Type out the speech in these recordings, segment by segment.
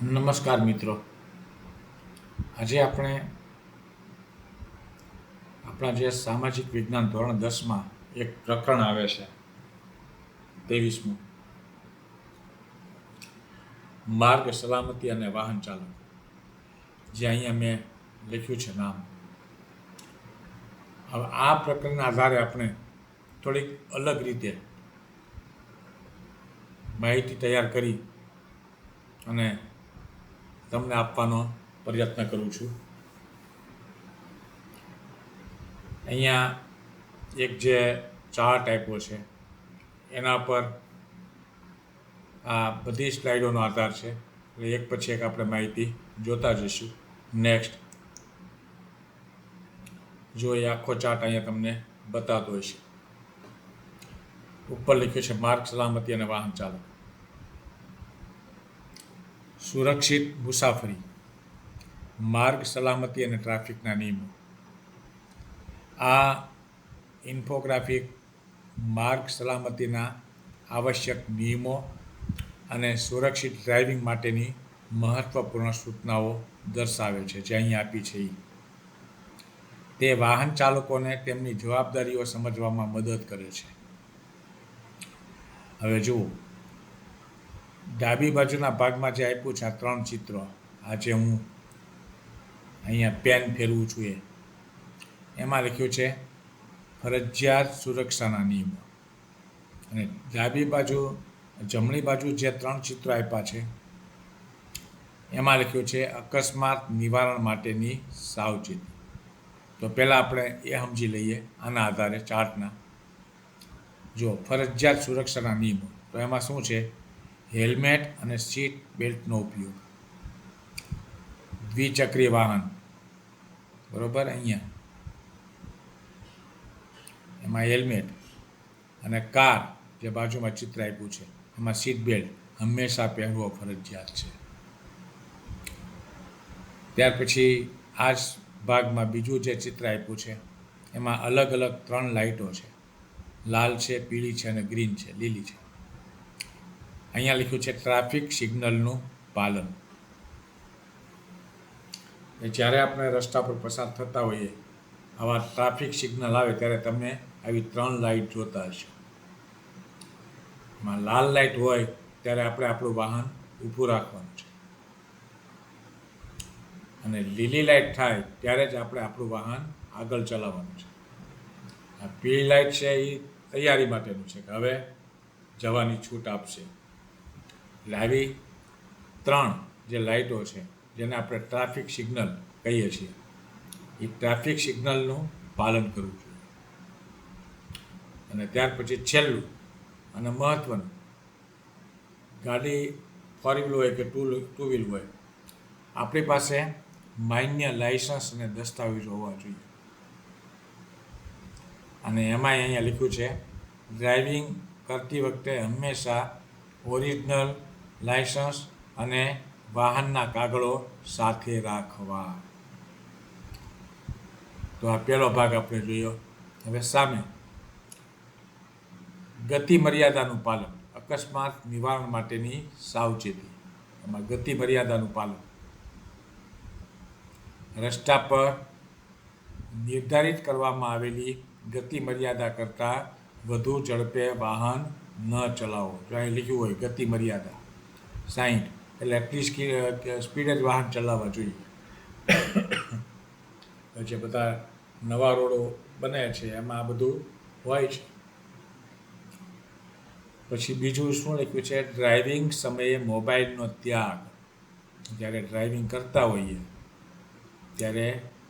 નમસ્કાર મિત્રો. આજે આપણે આપણા જે સામાજિક વિજ્ઞાન ધોરણ 10માં એક પ્રકરણ આવે છે 23મું, માર્ગ સલામતી અને વાહન ચાલક, જે અહીંયા મેં લખ્યું છે નામ. હવે આ પ્રકરણના આધારે આપણે થોડીક અલગ રીતે માહિતી તૈયાર કરી અને તમને આપવાનો પ્રયત્ન કરું છું. અહીંયા એક જે ચાર્ટ આપ્યો છે એના પર આ બધી સ્લાઇડોનો આધાર છે, એટલે એક પછી એક આપણે માહિતી જોતા જઈશું. નેક્સ્ટ જો એ આખો ચાર્ટ અહીંયા તમને બતાવતો હશે. ઉપર લખ્યું છે માર્ગ સલામતી અને વાહન ચાલક, સુરક્ષિત મુસાફરી, માર્ગ સલામતી અને ટ્રાફિકના નિયમો. આ ઇન્ફોગ્રાફિક માર્ગ સલામતીના આવશ્યક નિયમો અને સુરક્ષિત ડ્રાઇવિંગ માટેની મહત્ત્વપૂર્ણ સૂચનાઓ દર્શાવે છે, જે અહીં આપી છે. તે વાહન ચાલકોને તેમની જવાબદારીઓ સમજવામાં મદદ કરે છે. હવે જુઓ, ડાબી બાજુના ભાગમાં જે આપ્યું છે આ 3 ચિત્રો, આ જે હું અહીંયા પેન ફેરવું છું એમાં લખ્યું છે ફરજિયાત સુરક્ષાના નિયમો, અને જમણી બાજુ જે 3 ચિત્રો આપ્યા છે એમાં લખ્યું છે અકસ્માત નિવારણ માટેની સાવચેતી. તો પહેલાં આપણે એ સમજી લઈએ આના આધારે ચાર્ટના. જો ફરજિયાત સુરક્ષાના નિયમો, તો એમાં શું છે? હેલ્મેટ અને સીટ બેલ્ટનો ઉપયોગ, દ્વિચક્રી વાહન, બરોબર, અહીંયા એમાં હેલ્મેટ, અને કાર જે બાજુમાં ચિત્ર આપ્યું છે એમાં સીટ બેલ્ટ હંમેશા પહેરવો ફરજિયાત છે. ત્યાર પછી આ જ ભાગમાં બીજું જે ચિત્ર આપ્યું છે એમાં અલગ અલગ 3 લાઇટો છે, લાલ છે, પીળી છે અને ગ્રીન છે, લીલી છે. અહીંયા લખ્યું છે ટ્રાફિક સિગ્નલનું પાલન. જ્યારે આપણે રસ્તા પર પસાર થતા હોઈએ, આવા ટ્રાફિક સિગ્નલ આવે ત્યારે તમે આવી 3 લાઇટ જોતા હશો. એમાં લાલ લાઇટ હોય ત્યારે આપણે આપણું વાહન ઊભું રાખવાનું છે, અને લીલી લાઇટ થાય ત્યારે જ આપણે આપણું વાહન આગળ ચલાવવાનું છે. આ પીળી લાઇટ છે એ તૈયારી માટેનું છે કે હવે જવાની છૂટ આપશે. એટલે આવી 3 જે લાઇટો છે જેને આપણે ટ્રાફિક સિગ્નલ કહીએ છીએ, એ ટ્રાફિક સિગ્નલનું પાલન કરવું જોઈએ. અને ત્યાર પછી છેલ્લું અને મહત્ત્વનું, ગાડી 4 વ્હીલ હોય કે ટુ વ્હીલ હોય, આપણી પાસે માન્ય લાઇસન્સ અને દસ્તાવેજો હોવા જોઈએ. અને એમાંય અહીંયા લખ્યું છે ડ્રાઇવિંગ કરતી વખતે હંમેશા ઓરિજિનલ લાઇસન્સ અને વાહનના કાગળો સાથે રાખવા. તો આ પહેલો ભાગ આપણે જોયો. હવે સામે ગતિ મર્યાદાનું પાલન, અકસ્માત નિવારણ માટેની સાવચેતી. એમાં ગતિ મર્યાદાનું પાલન, રસ્તા પર નિર્ધારિત કરવામાં આવેલી ગતિ મર્યાદા કરતાં વધુ ઝડપે વાહન ન ચલાવો. જો અહીં લખ્યું હોય ગતિ મર્યાદા 60, એટલે એટલી સ્પીડે જ વાહન ચલાવવા જોઈએ. જે બધા નવા રોડો બને છે એમાં આ બધું હોય છે. પછી બીજું શું લખ્યું છે? ડ્રાઇવિંગ સમયે મોબાઈલનો ત્યાગ. જ્યારે ડ્રાઇવિંગ કરતા હોઈએ ત્યારે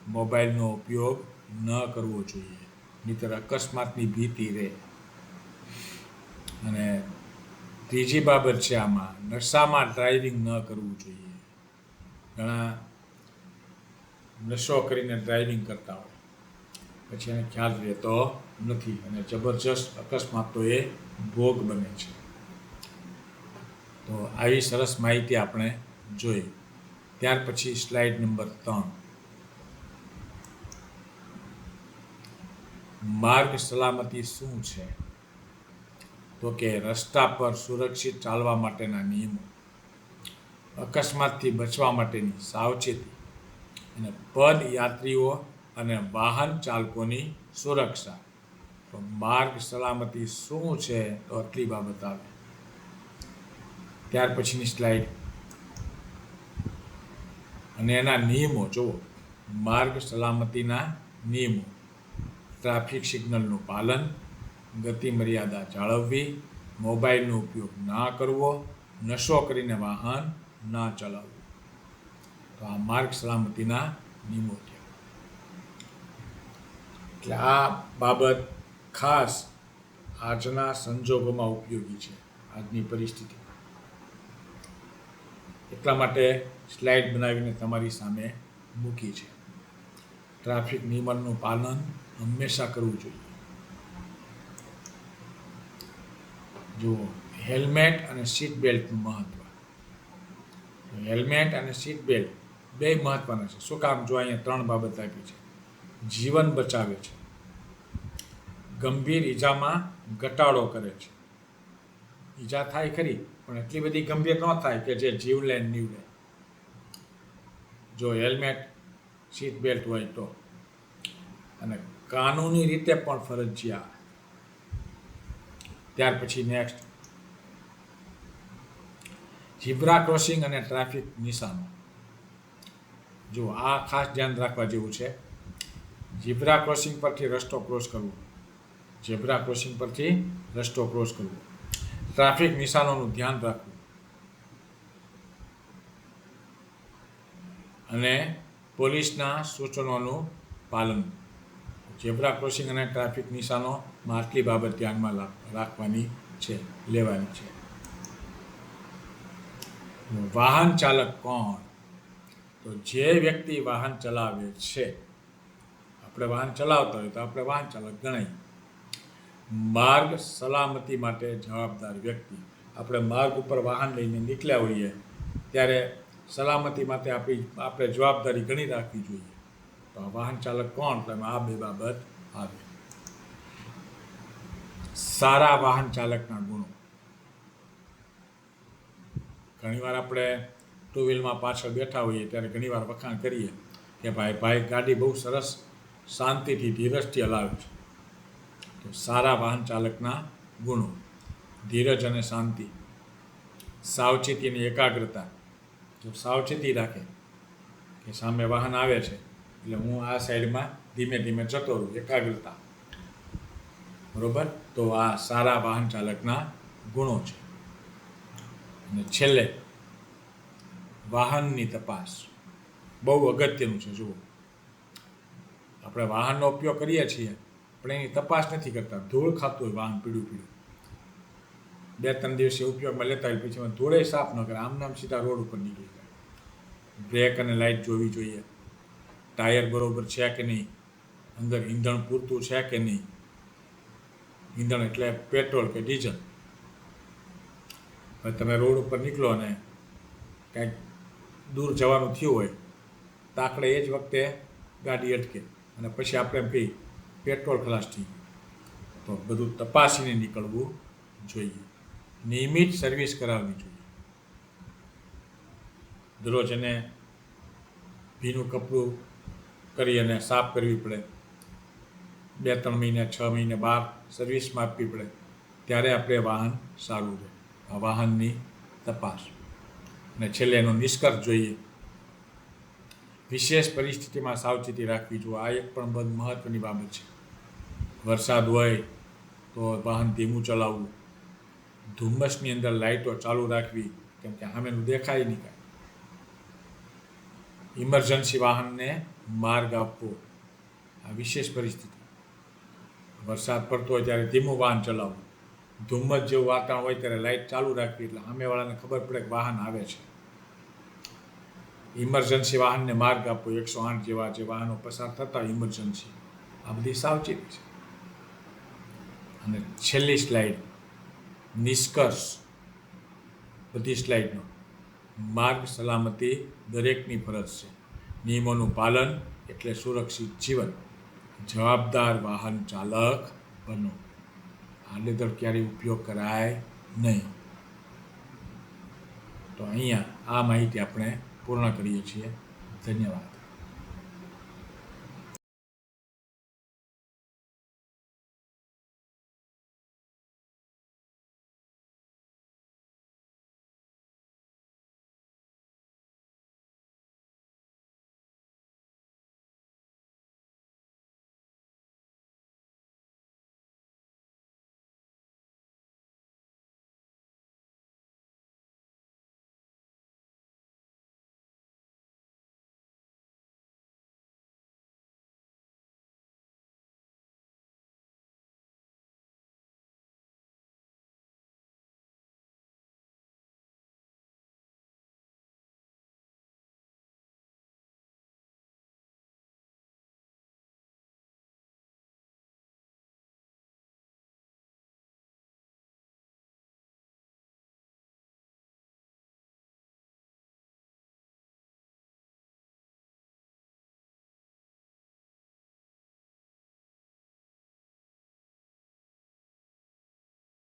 મોબાઈલનો ઉપયોગ ન કરવો જોઈએ, નહીંતર અકસ્માતની ભીતિ રહે. અને ત્રીજી બાબત છે આમાં, નશામાં ડ્રાઇવિંગ ન કરવું જોઈએ. ઘણા નશો કરીને ડ્રાઇવિંગ કરતા હોય, પછી એને ખ્યાલ રહેતો નથી અને જબરજસ્ત અકસ્માતો એ ભોગ બને છે. તો આવી સરસ માહિતી આપણે જોઈ. ત્યાર પછી સ્લાઇડ નંબર 3, માર્ગ સલામતી શું છે? તો કે રસ્તા પર સુરક્ષિત ચાલવા માટેના નિયમો. અકસ્માતથી બચવા માટેની સાવચેતી અને પદયાત્રીઓ અને વાહન ચાલકોની સુરક્ષા. તો માર્ગ સલામતી શું છે? તો આટલી બાબત આવે. ત્યાર પછીની સ્લાઇડ અને એના નિયમો જુઓ. માર્ગ સલામતીના નિયમો: ટ્રાફિક સિગ્નલનું પાલન, ગતિ મર્યાદા જાળવવી, મોબાઈલનો ઉપયોગ ના કરવો, નશો કરીને વાહન ના ચલાવવું. તો આ માર્ગ સલામતીના નિયમો છે. એટલે આ બાબત ખાસ આજના સંજોગોમાં ઉપયોગી છે, આજની પરિસ્થિતિ. એટલા માટે સ્લાઇડ બનાવીને તમારી સામે મૂકી છે. ટ્રાફિક નિયમોનું પાલન હંમેશા કરવું જોઈએ. જુઓ, હેલ્મેટ અને સીટ બેલ્ટનું મહત્વ. હેલ્મેટ અને સીટ બેલ્ટ બે મહત્વના છે. શું કામ? જો અહીંયા 3 બાબત આપી છે. જીવન બચાવે છે, ગંભીર ઈજામાં ઘટાડો કરે છે. ઈજા થાય ખરી, પણ એટલી બધી ગંભીર ન થાય કે જે જીવલેણ નીવડે. જો હેલ્મેટ સીટ બેલ્ટ હોય તો. અને કાનૂની રીતે પણ ફરજિયાત. ત્યાર પછી નેક્સ્ટ, ઝીબ્રા ક્રોસિંગ અને ટ્રાફિક નિશાનો. જો આ ખાસ ધ્યાન રાખવા જેવું છે. ઝીબ્રા ક્રોસિંગ પરથી રસ્તો ક્રોસ કરવો. ઝીબ્રા ક્રોસિંગ પરથી રસ્તો ક્રોસ કરવો. ટ્રાફિક નિશાનોનું ધ્યાન રાખવું અને પોલીસના સૂચનોનું પાલન. ઝીબ્રા ક્રોસિંગ અને ટ્રાફિક નિશાનોમાં આટલી બાબત ધ્યાનમાં રાખવાની છે, લેવાની છે. વાહન ચાલક કોણ? તો જે વ્યક્તિ વાહન ચલાવે છે. આપણે વાહન ચલાવતા હોય તો આપણે વાહન ચાલક ગણાય. માર્ગ સલામતી માટે જવાબદાર વ્યક્તિ. આપણે માર્ગ ઉપર વાહન લઈને નીકળ્યા હોઈએ ત્યારે સલામતી માટે આપણે જવાબદારી ગણી રાખવી જોઈએ. તો આ વાહન ચાલક કોણ? તો આ બે બાબત આવે. સારા વાહન ચાલકના ગુણો. ઘણીવાર આપણે ટુ વ્હીલમાં પાછળ બેઠા હોઈએ ત્યારે ઘણીવાર વખાણ કરીએ કે ભાઈ ગાડી બહુ સરસ શાંતિથી ધીરજથી હલાવે છે. તો સારા વાહન ચાલકના ગુણો: ધીરજ અને શાંતિ, સાવચેતી અને એકાગ્રતા. જો સાવચેતી રાખે કે સામે વાહન આવે છે એટલે હું આ સાઈડમાં ધીમે ધીમે જતો રહું, એકાગ્રતા. બરોબર? તો આ સારા વાહન ચાલકના ગુણો છે. અને છેલ્લે વાહનની તપાસ. બહુ અગત્યનું છે. જુઓ, આપણે વાહનનો ઉપયોગ કરીએ છીએ પણ એની તપાસ નથી કરતા. ધૂળ ખાતું હોય વાહન, પીળું 2-3 દિવસે ઉપયોગમાં લેતા હોય પછી ધૂળે સાફ ન કરે, આમ સીધા રોડ ઉપર નીકળી જાય. બ્રેક અને લાઇટ જોવી જોઈએ. ટાયર બરોબર છે કે નહીં, અંદર ઈંધણ પૂરતું છે કે નહીં. ઈંધણ એટલે પેટ્રોલ કે ડીઝલ. હવે તમે રોડ ઉપર નીકળો અને કાંઈક દૂર જવાનું થયું હોય તો આપણે એ જ વખતે ગાડી અટકે અને પછી આપણે એમ કહીએ પેટ્રોલ ખલાસ થઈ ગયું. તો બધું તપાસીને નીકળવું જોઈએ. નિયમિત સર્વિસ કરાવવી જોઈએ. દરરોજ એને ભીનું કપડું કરી અને સાફ કરવી પડે. 2-3 મહિને 6 મહિને બહાર સર્વિસમાં આપવી પડે. ત્યારે આપણે વાહન સારું રહે. આ વાહનની તપાસ. અને છેલ્લે એનો નિષ્કર્ષ જોઈએ. વિશેષ પરિસ્થિતિમાં સાવચેતી રાખવી જોઈએ. આ એક પણ બહુ મહત્ત્વની બાબત છે. વરસાદ હોય તો વાહન ધીમું ચલાવવું. ધુમ્મસની અંદર લાઇટો ચાલુ રાખવી કેમ કે સામેનું દેખાય નહીં કાંઈ. ઇમરજન્સી વાહનને માર્ગ આપવો. આ વિશેષ પરિસ્થિતિ. વરસાદ પડતો હોય ત્યારે ધીમું વાહન ચલાવવું. ધુમ્મસ જેવું વાતાવરણ હોય ત્યારે લાઇટ ચાલુ રાખવી એટલે સામેવાળાને ખબર પડે કે વાહન આવે છે. ઇમરજન્સી વાહનને માર્ગ આપવો. 108 જેવા જે વાહનો પસાર થતા ઇમરજન્સી, આ બધી સાવચેતી છે. અને છેલ્લી સ્લાઇડ, નિષ્કર્ષ બધી સ્લાઇડનો. માર્ગ સલામતી દરેકની ફરજ છે. નિયમોનું પાલન એટલે સુરક્ષિત જીવન. જવાબદાર વાહન ચાલક બનો. આડેધડ ક્યારેય ઉપયોગ કરાય નહીં. તો તો અહીંયા આ માહિતી આપણે પૂર્ણ કરીએ છીએ. ધન્યવાદ.